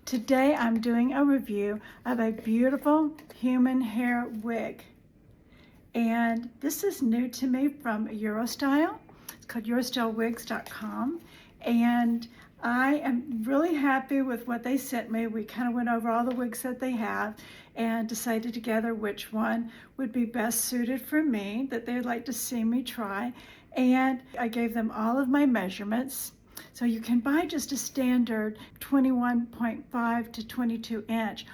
Today I'm doing a review of a beautiful human hair wig. And this is new to me from Eurostyle. It's called Eurostylewigs.com. And I am really happy with what they sent me. We kind of went over all the wigs that they have and decided together which one would be best suited for me, that they'd like to see me try. And I gave them all of my measurements. So you can buy just a standard 21.5 to 22 inch,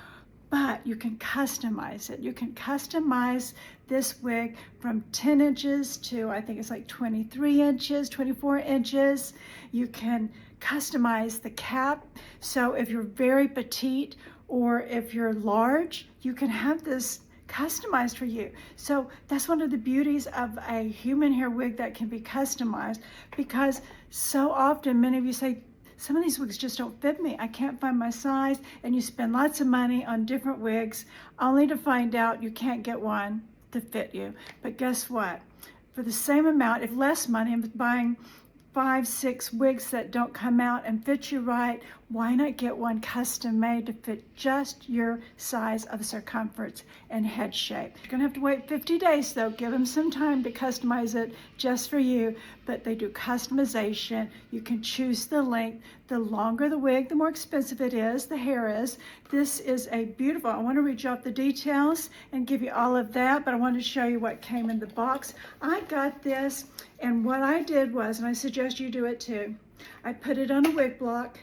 but you can customize it. You can customize this wig from 10 inches to, I think it's like 23 inches, 24 inches. You can customize the cap. So if you're very petite or if you're large, you can have this customized for you. So that's one of the beauties of a human hair wig that can be customized, because so often many of you say, some of these wigs just don't fit me. I can't find my size, and you spend lots of money on different wigs only to find out you can't get one to fit you. But guess what? For the same amount, if less money, I'm buying 5, 6 wigs that don't come out and fit you right, why not get one custom made to fit just your size of circumference and head shape? You're gonna have to wait 50 days though. Give them some time to customize it just for you, but they do customization. You can choose the length. The longer the wig, the more expensive it is, the hair is. This is a beautiful, I wanna read you off the details and give you all of that, but I wanted to show you what came in the box. I got this, and what I did was, and I suggest you do it too, I put it on a wig block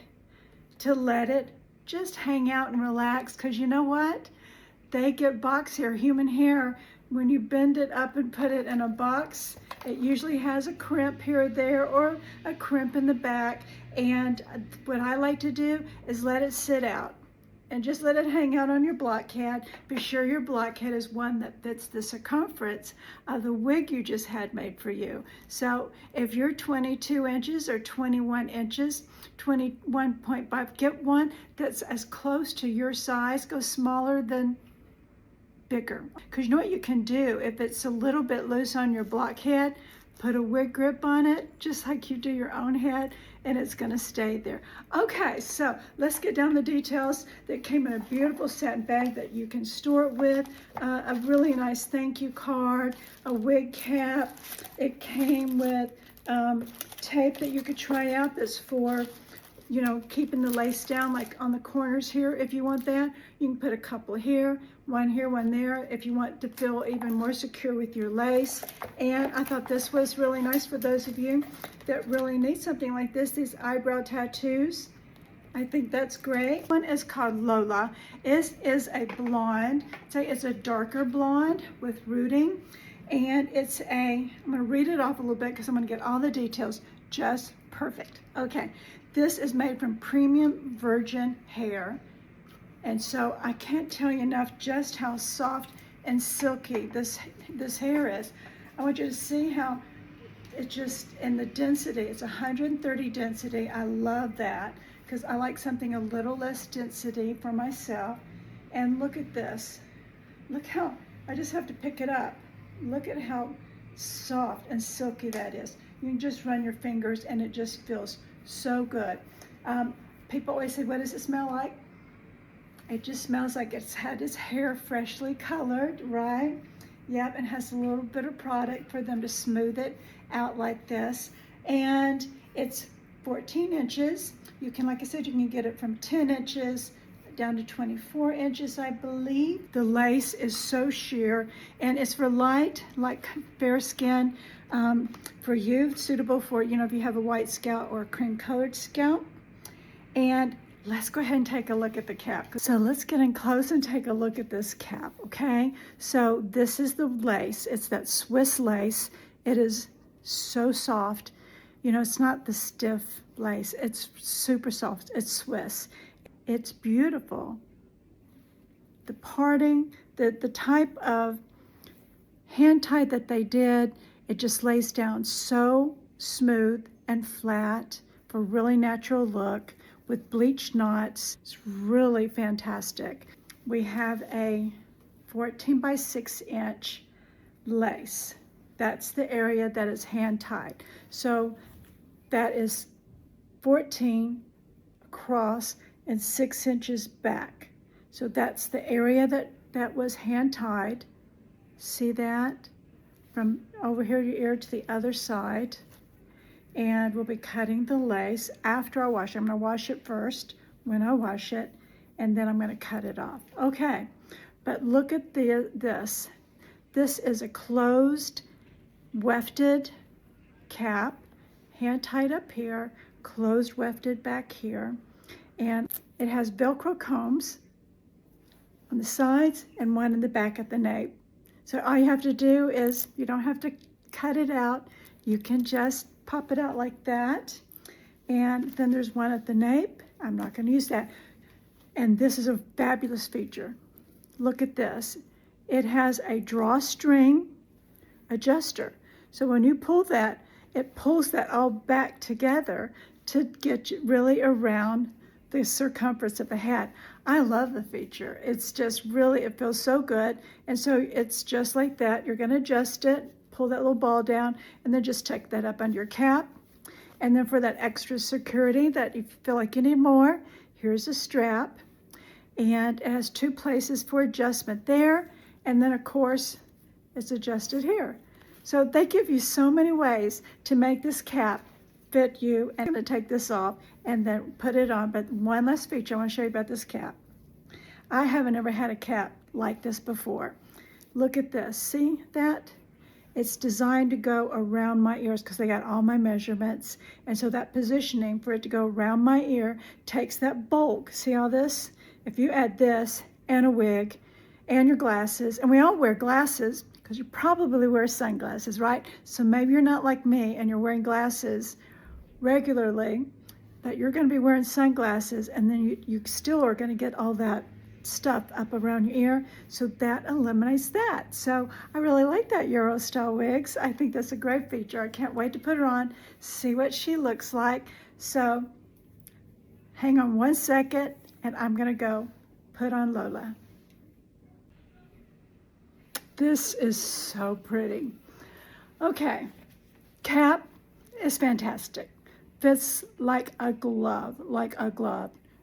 to let it just hang out and relax, because you know what? They get box hair, human hair. When you bend it up and put it in a box, it usually has a crimp here or there, or a crimp in the back. And what I like to do is let it sit out and just let it hang out on your blockhead. Be sure your blockhead is one that fits the circumference of the wig you just had made for you. So if you're 22 inches or 21 inches, 21.5, get one that's as close to your size. Go smaller than bigger. Because you know what you can do? If it's a little bit loose on your blockhead, put a wig grip on it, just like you do your own head, and it's gonna stay there. Okay, so let's get down the details. That came in a beautiful satin bag that you can store it with, a really nice thank you card, a wig cap. It came with tape that you could try out that's for, you know, keeping the lace down, like on the corners here. If you want that, you can put a couple here, one there, if you want to feel even more secure with your lace. And I thought this was really nice for those of you that really need something like this, these eyebrow tattoos. I think that's great. One is called Lola. It is a blonde. It's a darker blonde with rooting. And it's I'm gonna read it off a little bit because I'm gonna get all the details just perfect. Okay, this is made from premium virgin hair. And so I can't tell you enough just how soft and silky this hair is. I want you to see how it just, in the density, it's 130 density. I love that because I like something a little less density for myself. And look at this. Look how, I just have to pick it up. Look at how soft and silky that is. You can just run your fingers and it just feels so good. People always say, what does it smell like? It just smells like it's had its hair freshly colored, right? Yep, and has a little bit of product for them to smooth it out like this. And it's 14 inches. You can, like I said, you can get it from 10 inches down to 24 inches, I believe. The lace is so sheer, and it's for light, like fair skin, for you, suitable for, you know, if you have a white scalp or a cream colored scalp. And let's go ahead and take a look at the cap. So let's get in close and take a look at this cap, okay? So this is the lace. It's that Swiss lace. It is so soft. You know, it's not the stiff lace. It's super soft. It's Swiss. It's beautiful. The parting, the type of hand tie that they did, it just lays down so smooth and flat for a really natural look with bleached knots. It's really fantastic. We have a 14 by 6 inch lace. That's the area that is hand tied. So that is 14 across and 6 inches back. So that's the area that was hand tied. See that? From over here to your ear to the other side. And we'll be cutting the lace after I wash it. I'm gonna wash it first when I wash it, and then I'm gonna cut it off. Okay, but look at this. This is a closed, wefted cap, hand tied up here, closed wefted back here, and it has Velcro combs on the sides and one in the back at the nape. So all you have to do is, you don't have to cut it out, you can just pop it out like that. And then there's one at the nape. I'm not going to use that. And this is a fabulous feature. Look at this. It has a drawstring adjuster. So when you pull that, it pulls that all back together to get you really around the circumference of the hat. I love the feature. It's just really, it feels so good. And so it's just like that. You're going to adjust it, pull that little ball down, and then just tuck that up under your cap. And then for that extra security that you feel like you need more, here's a strap. And it has 2 places for adjustment there. And then of course, it's adjusted here. So they give you so many ways to make this cap fit you. And I'm gonna take this off and then put it on. But one last feature I wanna show you about this cap. I haven't ever had a cap like this before. Look at this, see that? It's designed to go around my ears because they got all my measurements. And so that positioning for it to go around my ear takes that bulk. See all this? If you add this and a wig and your glasses, and we all wear glasses because you probably wear sunglasses, right? So maybe you're not like me and you're wearing glasses regularly, but you're going to be wearing sunglasses, and then you still are going to get all that stuff up around your ear, so that eliminates that. So I really like that Eurostyle wigs. I think that's a great feature. I can't wait to put her on, see what she looks like. So hang on one second, and I'm gonna go put on Lola. This is so pretty. Okay, cap is fantastic. Fits like a glove,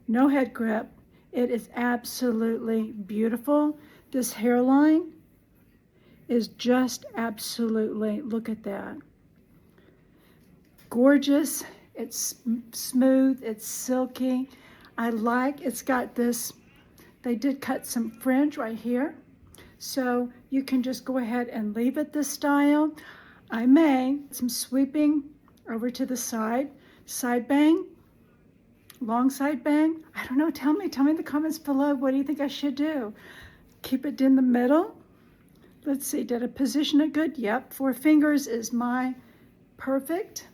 No head grip. It is absolutely beautiful. This hairline is just absolutely, look at that. Gorgeous. It's smooth, it's silky. I like, it's got this, they did cut some fringe right here. So you can just go ahead and leave it this style. I may, some sweeping over to the side bang. Long side bang. I don't know, tell me in the comments below, what do you think I should do? Keep it in the middle. Let's see, did I position it good? Yep, 4 fingers is my perfect.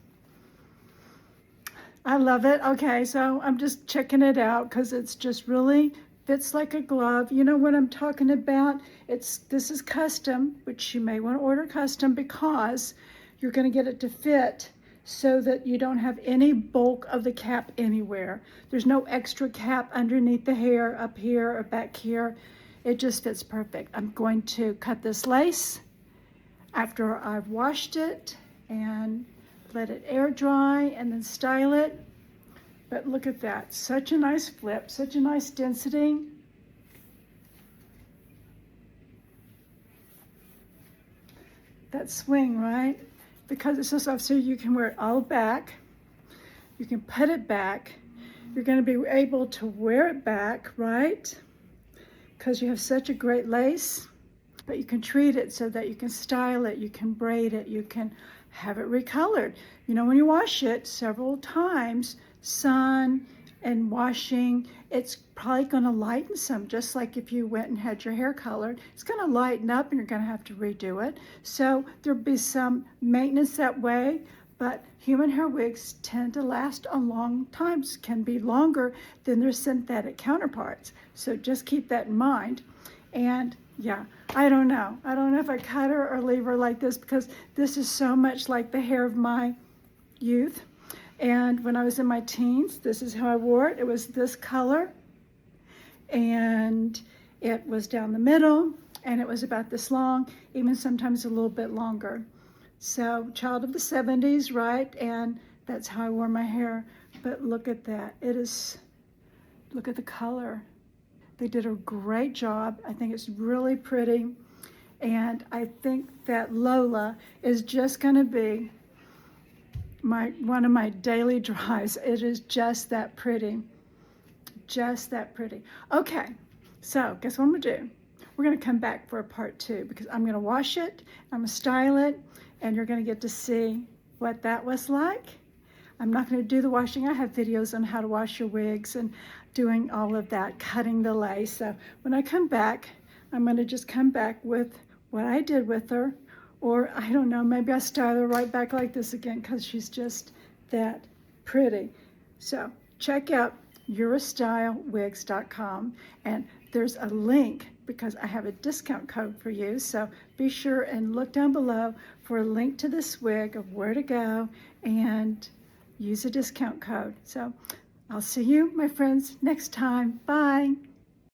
I love it. Okay, so I'm just checking it out because it's just really fits like a glove. You know what I'm talking about? This is custom, which you may want to order custom because you're going to get it to fit so that you don't have any bulk of the cap anywhere. There's no extra cap underneath the hair, up here or back here. It just fits perfect. I'm going to cut this lace after I've washed it and let it air dry and then style it. But look at that, such a nice flip, such a nice density. That swing, right? Because it's so soft, so you can wear it all back. You can put it back. You're going to be able to wear it back, right? Because you have such a great lace. But you can treat it so that you can style it, you can braid it, you can have it recolored. You know, when you wash it several times, sun and washing, it's probably going to lighten some, just like if you went and had your hair colored. It's going to lighten up and you're going to have to redo it. So there'll be some maintenance that way, but human hair wigs tend to last a long time, can be longer than their synthetic counterparts. So just keep that in mind. And yeah, I don't know if I cut her or leave her like this, because this is so much like the hair of my youth. And when I was in my teens, this is how I wore it. It was this color, and it was down the middle, and it was about this long, even sometimes a little bit longer. So child of the 70s, right? And that's how I wore my hair. But look at that. It is Look at the color. They did a great job. I think it's really pretty. And I think that Lola is just gonna be one of my daily dries. It is just that pretty. Just that pretty. Okay, so guess what I'm gonna do? We're gonna come back for a part 2 because I'm gonna wash it, I'm gonna style it, and you're gonna get to see what that was like. I'm not gonna do the washing. I have videos on how to wash your wigs and doing all of that, cutting the lace. So when I come back, I'm gonna just come back with what I did with her, or I don't know, maybe I style her right back like this again because she's just that pretty. So check out Eurostylewigs.com, and there's a link because I have a discount code for you, so be sure and look down below for a link to this wig of where to go and use a discount code. So I'll see you, my friends, next time. Bye.